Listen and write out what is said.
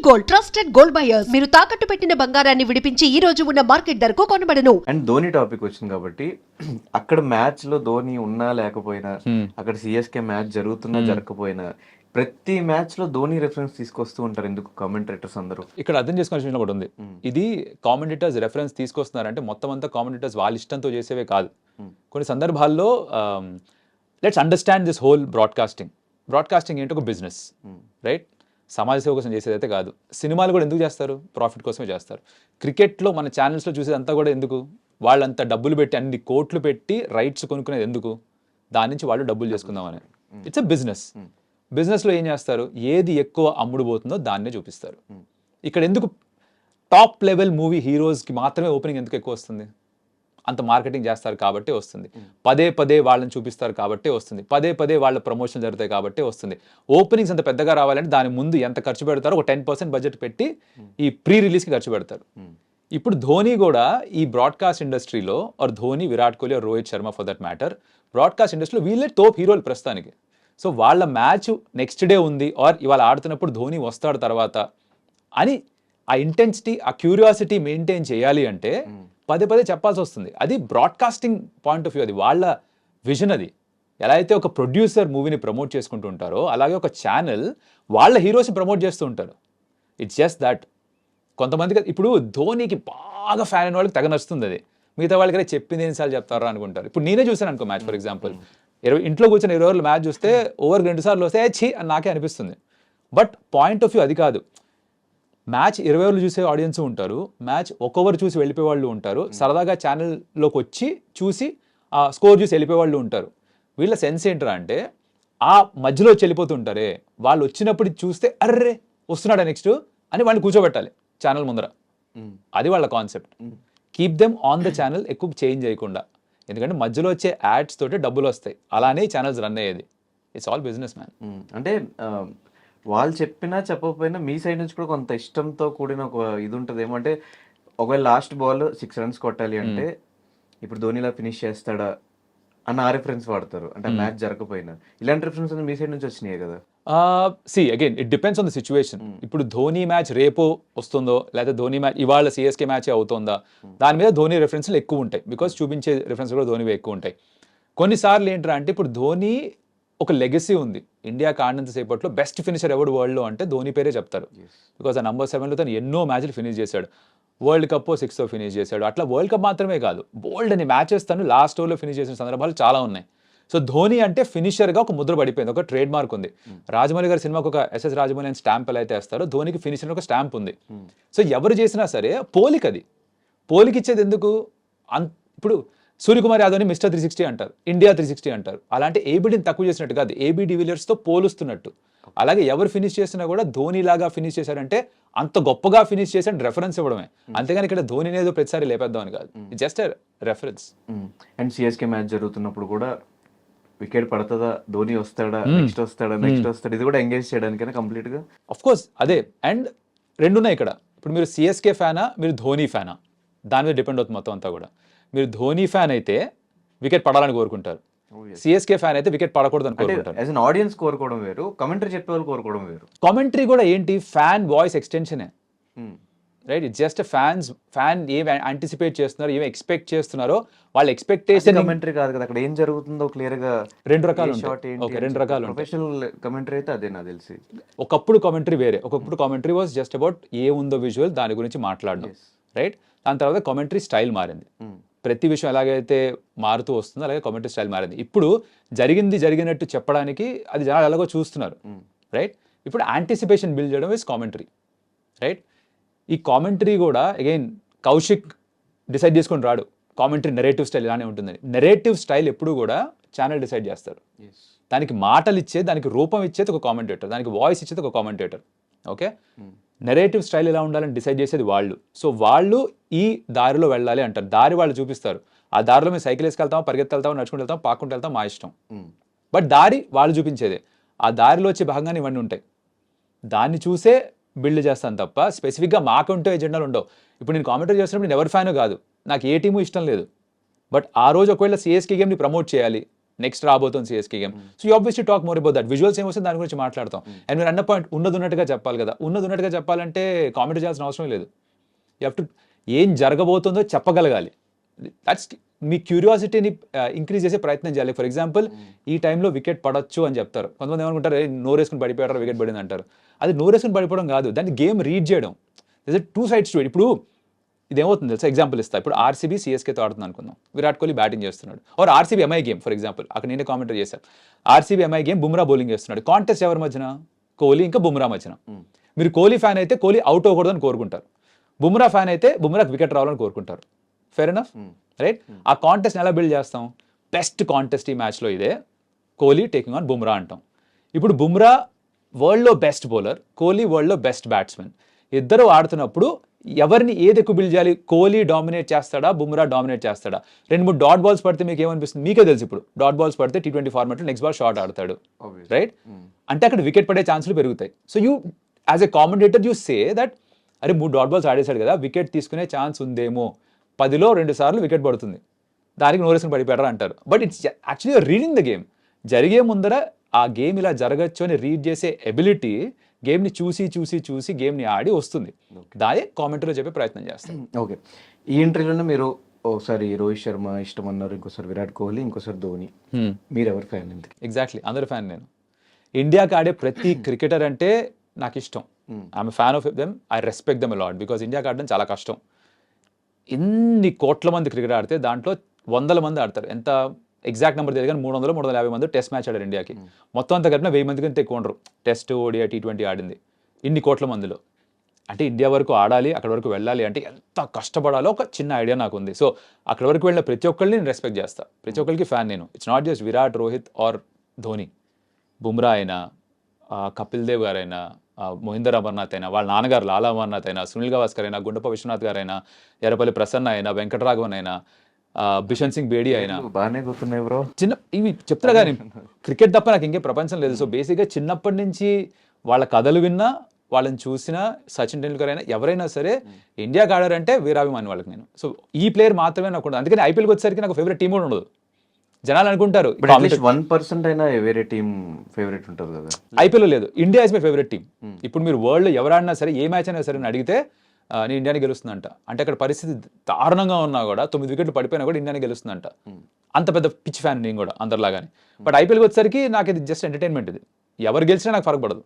Gold trusted gold buyers మీరు తాకట్టు పెట్టిన బంగారాన్ని విడిపించి ఈ రోజు ఉన్న మార్కెట్ ధరకు కొనబడను. అండ్ ధోని టాపిక్ వచ్చింది కాబట్టి అక్కడ మ్యాచ్ లో ధోని ఉన్నా లేకపోయినా అక్కడ సిఎస్కే మ్యాచ్ జరుగుతున్నా జరగకపోయినా ప్రతి మ్యాచ్ లో ధోని రెఫరెన్స్ తీసుకొస్తూ ఉంటారు. ఎందుకు కామెంటేటర్స్ అందరూ ఇక్కడ అర్థం చేసుకోవాల్సిన విషయం ఒకటి ఉంది. ఇది కామెంటేటర్స్ రెఫరెన్స్ తీసుకొస్తున్నారంటే మొత్తం అంతా కామెంటేటర్స్ వాళ్ళ ఇష్టంతో చేసేవే కాదు. కొన్ని సందర్భాల్లో let's understand this whole broadcasting ఏంటో ఒక బిజినెస్, రైట్? సమాజ సేవ కోసం చేసేదైతే కాదు. సినిమాలు కూడా ఎందుకు చేస్తారు? ప్రాఫిట్ కోసమే చేస్తారు. క్రికెట్లో మన ఛానల్స్లో చూసేదంతా కూడా ఎందుకు? వాళ్ళంతా డబ్బులు పెట్టి అన్ని కోట్లు పెట్టి రైట్స్ కొనుక్కునేది ఎందుకు? దాని నుంచి వాళ్ళు డబ్బులు చేసుకుందామని. It's a business. బిజినెస్లో ఏం చేస్తారు? ఏది ఎక్కువ అమ్ముడు పోతుందో దాన్నే చూపిస్తారు. ఇక్కడ ఎందుకు టాప్ లెవెల్ మూవీ హీరోస్కి మాత్రమే ఓపెనింగ్ ఎందుకు ఎక్కువ వస్తుంది? అంత మార్కెటింగ్ చేస్తారు కాబట్టి వస్తుంది. పదే పదే వాళ్ళని చూపిస్తారు కాబట్టి వస్తుంది. పదే పదే వాళ్ళ ప్రమోషన్ జరుగుతాయి కాబట్టి వస్తుంది. ఓపెనింగ్స్ అంత పెద్దగా రావాలంటే దాని ముందు ఎంత ఖర్చు పెడతారో ఒక 10% బడ్జెట్ పెట్టి ఈ ప్రీ రిలీజ్కి ఖర్చు పెడతారు. ఇప్పుడు ధోని కూడా ఈ బ్రాడ్కాస్ట్ ఇండస్ట్రీలో or Dhoni, Virat Kohli, Rohit Sharma for that matter, broadcast ఇండస్ట్రీలో వీళ్ళే టోప్ హీరోలు ప్రస్తుతానికి. సో వాళ్ళ మ్యాచ్ నెక్స్ట్ డే ఉంది ఆర్ ఇవాళ ఆడుతున్నప్పుడు ధోని వస్తాడు తర్వాత అని ఆ ఇంటెన్సిటీ, ఆ క్యూరియాసిటీ మెయింటైన్ చేయాలి అంటే పదే పదే చెప్పాల్సి వస్తుంది. అది బ్రాడ్కాస్టింగ్ పాయింట్ ఆఫ్ వ్యూ, అది వాళ్ళ విజన్. అది ఎలా అయితే ఒక ప్రొడ్యూసర్ మూవీని ప్రమోట్ చేసుకుంటూ ఉంటారో అలాగే ఒక ఛానల్ వాళ్ళ హీరోస్ని ప్రమోట్ చేస్తూ ఉంటారు. It's just that. కొంతమందికి ఇప్పుడు ధోనికి బాగా ఫ్యాన్ అయిన వాళ్ళకి తెగ నచ్చుతుంది అది. మిగతా వాళ్ళకి చెప్పింది ఎన్నిసార్లు చెప్తారా అనుకుంటారు. ఇప్పుడు నేనే చూసాను అనుకో మ్యాచ్, ఫర్ ఎగ్జాంపుల్ ఇంట్లో కూర్చొని 20 ఓవర్లు మ్యాచ్ చూస్తే ఓవర్ 2 సార్లు వస్తే ఛీ అని నాకే అనిపిస్తుంది. బట్ పాయింట్ ఆఫ్ వ్యూ అది కాదు. మ్యాచ్ 20 ఓవర్లు చూసే ఆడియన్స్ ఉంటారు, మ్యాచ్ 1 ఓవర్ చూసి వెళ్ళిపోయే వాళ్ళు ఉంటారు, సరదాగా ఛానల్లోకి వచ్చి చూసి ఆ స్కోర్ చూసి వెళ్ళిపోయే వాళ్ళు ఉంటారు. వీళ్ళ సెన్స్ ఏంట్రా అంటే ఆ మధ్యలో వచ్చి వెళ్ళిపోతుంటారే వాళ్ళు వచ్చినప్పుడు చూస్తే అర్రే వస్తున్నాడా నెక్స్ట్ అని వాళ్ళు కూర్చోబెట్టాలి ఛానల్ ముందర. అది వాళ్ళ concept. Keep them on the channel, ఎక్కువ చేంజ్ చేయకుండా. ఎందుకంటే మధ్యలో వచ్చే యాడ్స్ తోటి డబ్బులు వస్తాయి. అలానే ఛానల్స్ రన్ అయ్యేది. It's all business man. అంటే వాళ్ళు చెప్పినా చెప్పకపోయినా మీ సైడ్ నుంచి కూడా కొంత ఇష్టంతో కూడిన ఒక ఇది ఉంటుంది. ఏమంటే ఒకవేళ లాస్ట్ బాల్ 6 రన్స్ కొట్టాలి అంటే ఇప్పుడు ధోనిలా ఫినిష్ చేస్తాడా అన్న ఆ రిఫరెన్స్ వాడతారు. అంటే మ్యాచ్ జరగకపోయినా ఇలాంటి రిఫరెన్స్ మీ సైడ్ నుంచి వచ్చినాయి కదా. Again it depends on the situation. ఇప్పుడు ధోని మ్యాచ్ రేపు వస్తుందో లేదా ధోని మ్యాచ్ ఇవాళ సిఎస్కే మ్యాచ్ అవుతుందా దాని మీద ధోని రెఫరెన్స్లు ఎక్కువ ఉంటాయి. బికాస్ చూపించే రిఫరెన్స్ కూడా ధోనివి ఎక్కువ ఉంటాయి. కొన్నిసార్లు ఏంటంటే అంటే ఇప్పుడు ధోని ఒక లెగసీ ఉంది. ఇండియాకి ఆడినంత సేపట్లో బెస్ట్ ఫినిషర్ ఎవడు వరల్డ్లో అంటే ధోని పేరే చెప్తారు. బికాజ్ ఆ నంబర్ 7లో తను ఎన్నో మ్యాచ్లు ఫినిష్ చేశాడు. వరల్డ్ కప్ 6తో ఫినిష్ చేశాడు. అట్లా వరల్డ్ కప్ మాత్రమే కాదు, బోల్డ్ అని మ్యాచెస్ తను లాస్ట్ ఓవర్లో ఫినిష్ చేసిన సందర్భాలు చాలా ఉన్నాయి. సో ధోని అంటే ఫినిషర్గా ఒక ముద్ర పడిపోయింది, ఒక ట్రేడ్ మార్క్ ఉంది. రాజమౌళి గారి సినిమాకు ఒక ఎస్ఎస్ రాజమౌళి అని స్టాంప్ ఎలా అయితే వేస్తారో ధోనికి ఫినిషర్ ఒక స్టాంప్ ఉంది. సో ఎవరు చేసినా సరే పోలికది. పోలికిచ్చేది ఎందుకు? ఇప్పుడు సూర్యకుమార్ యాదవ్ని మిస్టర్ 360 అంటారు, ఇండియా 360 అంటారు. అలాంటి ఏబీడీని తక్కువ చేసినట్టు కాదు, ఏబీ డివిలియర్స్తో పోలుస్తున్నట్టు. అలాగే ఎవరు ఫినిష్ చేసినా కూడా ధోని లాగా ఫినిష్ చేశారంటే అంత గొప్పగా ఫినిష్ చేశాడు రెఫరెన్స్ ఇవ్వడమే. అంతేగాని ఇక్కడ ధోని ఏదో ప్రతిసారి లేపేద్దామని కాదు, just reference. And CSK match జరుగుతున్నప్పుడు కూడా వికెట్ పడుతుందా, ధోని వస్తాడా, నెక్స్ట్ వస్తాడా, ఇది కూడా ఎంగేజ్ చేయడానికైనా కంప్లీట్ గా ఆఫ్ కోర్స్ అదే. అండ్ రెండు ఉన్నాయి ఇక్కడ. ఇప్పుడు మీరు సిఎస్కే ఫ్యానా, మీరు ధోని ఫ్యానా, దాని మీద డిపెండ్ అవుతుంది మొత్తం అంతా కూడా. మీరు ధోని ఫ్యాన్ అయితే వికెట్ పడాలని కోరుకుంటారు, సిఎస్కే ఫ్యాన్ అయితే వికెట్ పడకూడదు అని కోరుకుంటారు. యాజ్ ఎన్ ఆడియన్స్ కోరుకోవడం వేరు, కామెంటరీ చెప్పే వాళ్ళు కోరుకోవడం వేరు. కామెంటరీ కూడా ఏంటి, ఫ్యాన్ వాయిస్ ఎక్స్టెన్షనే, రైట్? ఇట్స్ జస్ట్ ఫ్యాన్ ఏం యాంటిసిపేట్ చేస్తున్నారు, ఏం ఎక్స్పెక్ట్ చేస్తున్నారో వాళ్ళ ఎక్స్పెక్టేషన్. కామెంటరీ కాదు కదా, అక్కడ ఏం జరుగుతుందో క్లియర్ గా రెండు రకాలు ఉంటాయి. రెండు రకాలు. ప్రొఫెషనల్ కామెంటరీ అయితే అదే నాకు తెలిసి. ఒకప్పుడు కామెంటరీ వేరే, ఒకప్పుడు కామెంటరీ వాజ్ జస్ట్ అబౌట్ ఏముందో విజువల్ దాని గురించి మాట్లాడడం, రైట్? దాని తర్వాత కామెంటరీ స్టైల్ మారింది. ప్రతి విషయం ఎలాగైతే మారుతూ వస్తుందో అలాగే కామెంటరీ స్టైల్ మారింది. ఇప్పుడు జరిగినట్టు చెప్పడానికి అది జనాలు ఎలాగో చూస్తున్నారు, రైట్? ఇప్పుడు యాంటిసిపేషన్ బిల్డ్ చేయడం ఇస్ కామెంటరీ, రైట్? ఈ కామెంటరీ కూడా అగైన్ కౌశిక్ డిసైడ్ చేసుకొని రాడు కామెంటరీ నెరేటివ్ స్టైల్ ఇలానే ఉంటుందని. నెరేటివ్ స్టైల్ ఎప్పుడు కూడా ఛానల్ డిసైడ్ చేస్తారు. దానికి మాటలు ఇచ్చేది, దానికి రూపం ఇచ్చేది ఒక కామెంటేటర్, దానికి వాయిస్ ఇచ్చేది ఒక కామెంటేటర్. ఓకే, నెరేటివ్ స్టైల్ ఎలా ఉండాలని డిసైడ్ చేసేది వాళ్ళు. సో వాళ్ళు ఈ దారిలో వెళ్ళాలి అంటారు, దారి వాళ్ళు చూపిస్తారు. ఆ దారిలో మేము సైకిల్ వేసుకెళ్తాం, పరిగెత్తుకెళ్తాం, నడుచుకుంటూ వెళ్తాం, పాక్కుంటూ వెళ్తాం, మా ఇష్టం. బట్ దారి వాళ్ళు చూపించేదే. ఆ దారిలో వచ్చే భాగంగానే ఇవన్నీ ఉంటాయి. దాన్ని చూసే బిల్డ్ చేస్తాను తప్ప స్పెసిఫిక్గా మాకుంటూ ఎజెండాలు ఉండవు. ఇప్పుడు నేను కామెంటరీ చేస్తున్నప్పుడు నేను ఎవరి ఫ్యాను కాదు, నాకు ఏ టీము ఇష్టం లేదు, బట్ ఆ రోజు ఒకవేళ సిఎస్కే గేమ్ని ప్రమోట్ చేయాలి, నెక్స్ట్ రాబోతుంది CSK game, so you obviously talk more about that. Visuals ఏమొస్తుంది దాని గురించి మాట్లాడతాం. అండ్ మీరు అన్న పాయింట్ ఉన్నట్టుగా చెప్పాలి కదా. ఉన్నట్టుగా చెప్పాలంటే కామెంట్ చేయాల్సిన అవసరం లేదు. యూ హ్యావ్ టు ఏం జరగబోతుందో చెప్పగలగాలి. దట్స్ మీ క్యూరియాసిటీని ఇంక్రీజ్ చేసే ప్రయత్నం చేయాలి. ఫర్ ఎగ్జాంపుల్ ఈ టైంలో వికెట్ పడొచ్చు అని చెప్తారు. కొంతమంది ఏమనుకుంటారు నోరేసుకుని పడిపోయారు వికెట్ పడింది అంటారు. అది నోరేసుకుని పడిపోవడం కాదు, దాన్ని గేమ్ రీడ్ చేయడం. This is 2 sides to it. ఇప్పుడు ఇదేమవుతుంది తెలుసా, ఎగ్జాంపుల్ ఇస్తా. ఇప్పుడు ఆర్సీబీ సిఎస్కేతో ఆడుతుంది అనుకుందాం, విరాట్ కోహ్లీ బ్యాటింగ్ చేస్తున్నాడు. Or RCB MI game for example, అక్కడ నేనే కామెంటరీ చేశాను. RCB MI game Bumrah bowling చేస్తున్నాడు. కాంటెస్ట్ ఎవరి మధ్యన? కోహ్లీ ఇంకా బుమ్రా మధ్యన. మీరు కోహ్లీ ఫ్యాన్ అయితే కోహ్లీ అవుట్ అవ్వకూడదని కోరుకుంటారు, బుమ్రా ఫ్యాన్ అయితే బుమ్రాకి వికెట్ రావాలని కోరుకుంటారు. Fair enough, right? ఆ కాంటెస్ట్ ఎలా బిల్డ్ చేస్తాం? బెస్ట్ కాంటెస్ట్ ఈ మ్యాచ్లో ఇదే, కోహ్లీ టేకింగ్ ఆన్ బుమ్రా అంటాం. ఇప్పుడు బుమ్రా వరల్డ్లో బెస్ట్ బౌలర్, కోహ్లీ వరల్డ్లో బెస్ట్ బ్యాట్స్మెన్. ఇద్దరు ఆడుతున్నప్పుడు ఎవరిని ఏది ఎక్కువ బిల్డ్ చేయాలి? కోహ్లీ డామినేట్ చేస్తాడా, బుమ్రా డామినేట్ చేస్తాడా? 2-3 డాట్ బాల్స్ పడితే మీకు ఏమనిపిస్తుంది? మీకే తెలుసు. ఇప్పుడు డాట్ బాల్స్ పడితే T20 ఫార్మాట్లో నెక్స్ట్ బాల్ షార్ట్ ఆడతాడు, రైట్? అంటే అక్కడ వికెట్ పడే ఛాన్సులు పెరుగుతాయి. So you as a commentator you say that అరే 3 డాట్ బాల్స్ ఆడేశాడు కదా, వికెట్ తీసుకునే ఛాన్స్ ఉందేమో, 10లో 2 సార్లు వికెట్ పడుతుంది, దానికి నోరేసుకుని పడిపోయారా అంటారు. But it's actually reading the game. జరిగే ముందర ఆ గేమ్ ఇలా జరగచ్చు అని రీడ్ చేసే ఎబిలిటీ గేమ్ని చూసి గేమ్ని ఆడి వస్తుంది. దాని కామెంటరీలో చెప్పే ప్రయత్నం చేస్తాం. ఓకే, ఈ ఇంటర్వ్యూలోనే మీరు ఒకసారి రోహిత్ శర్మ ఇష్టం అన్నారు, ఇంకోసారి విరాట్ కోహ్లీ, ఇంకోసారి ధోని. మీరు ఎవరి ఫ్యాన్? ఎందుకు? ఎగ్జాక్ట్లీ, అందరి ఫ్యాన్ నేను. ఇండియాకి ఆడే ప్రతి క్రికెటర్ అంటే నాకు ఇష్టం. I'm fan of them, I respect them a lot. Because ఇండియాకి ఆడడం చాలా కష్టం. ఎన్ని కోట్ల మంది క్రికెట్ ఆడితే దాంట్లో 100 మంది ఆడతారు. ఎంత ఎగ్జాక్ట్ నెంబర్ తెలియదు కానీ 300-350 మంది టెస్ట్ మ్యాచ్ ఆడారు ఇండియాకి. మొత్తం అంతా కలిపిన 1000 మంది కంటే ఎక్కువ ఉండరు టెస్ట్, ఓడిఐ, T20 ఆడింది ఇన్ని కోట్ల మందిలో. అంటే ఇండియా వరకు ఆడాలి, అక్కడ వరకు వెళ్ళాలి అంటే ఎంత కష్టపడాలో ఒక చిన్న ఐడియా నాకు ఉంది. సో అక్కడ వరకు వెళ్ళిన ప్రతి ఒక్కరిని నేను రెస్పెక్ట్ చేస్తాను, ప్రతి ఒక్కరికి ఫ్యాన్ నేను. It's not just Virat, Rohit or Dhoni. Bumrah అయినా, కపిల్ దేవ్ గారైనా, మహేందర్ అమర్నాథ్ అయినా, వాళ్ళ నాన్నగారు లాలా అమర్నాథ్ అయినా, సునీల్ గవాస్కర్ అయినా, గుండప్ప విశ్వనాథ్ గారైనా, ఎర్రపల్లి ప్రసన్న అయినా, వెంకటరాఘవన్ అయినా, బిషన్ సింగ్ బేడి అయినా, బాగానే గుర్తున్నాయి బ్రో. చిన్న ఇవి చెప్తారా కానీ క్రికెట్ తప్ప నాకు ఇంకే ప్రపంచం లేదు. సో బేసిక్గా చిన్నప్పటి నుంచి వాళ్ళ కథలు విన్నా, వాళ్ళని చూసినా, సచిన్ టెండూల్కర్ అయినా ఎవరైనా సరే ఇండియాకి ఆడారంటే వీరాభిమాని వాళ్ళకి నేను. సో ఈ ప్లేయర్ మాత్రమే నాకు ఉండదు. అందుకని ఐపీఎల్కి వచ్చేసరికి నాకు ఫేవరెట్ టీం కూడా ఉండదు. జనాలు అనుకుంటారు 1% అయినా వేరే టీం ఫేవరెట్ ఉంటుంది కదా. ఐపీఎల్ లేదు, India is my favourite team. ఇప్పుడు మీరు వరల్డ్ ఎవరైనా సరే ఏ మ్యాచ్ అయినా సరే అడిగితే నేను ఇండియాని గెలుస్తుందంట. అంటే అక్కడ పరిస్థితి దారుణంగా ఉన్నా కూడా 9 వికెట్లు పడిపోయినా కూడా ఇండియాని గెలుస్తుందంట. అంత పెద్ద పిచ్ ఫ్యాన్ నేను కూడా అందరిలాగానే. బట్ ఐపీఎల్కి వచ్చేసరికి నాకు ఇది జస్ట్ ఎంటర్టైన్మెంట్. ఇది ఎవరు గెలిచినా నాకు ఫరక పడదు.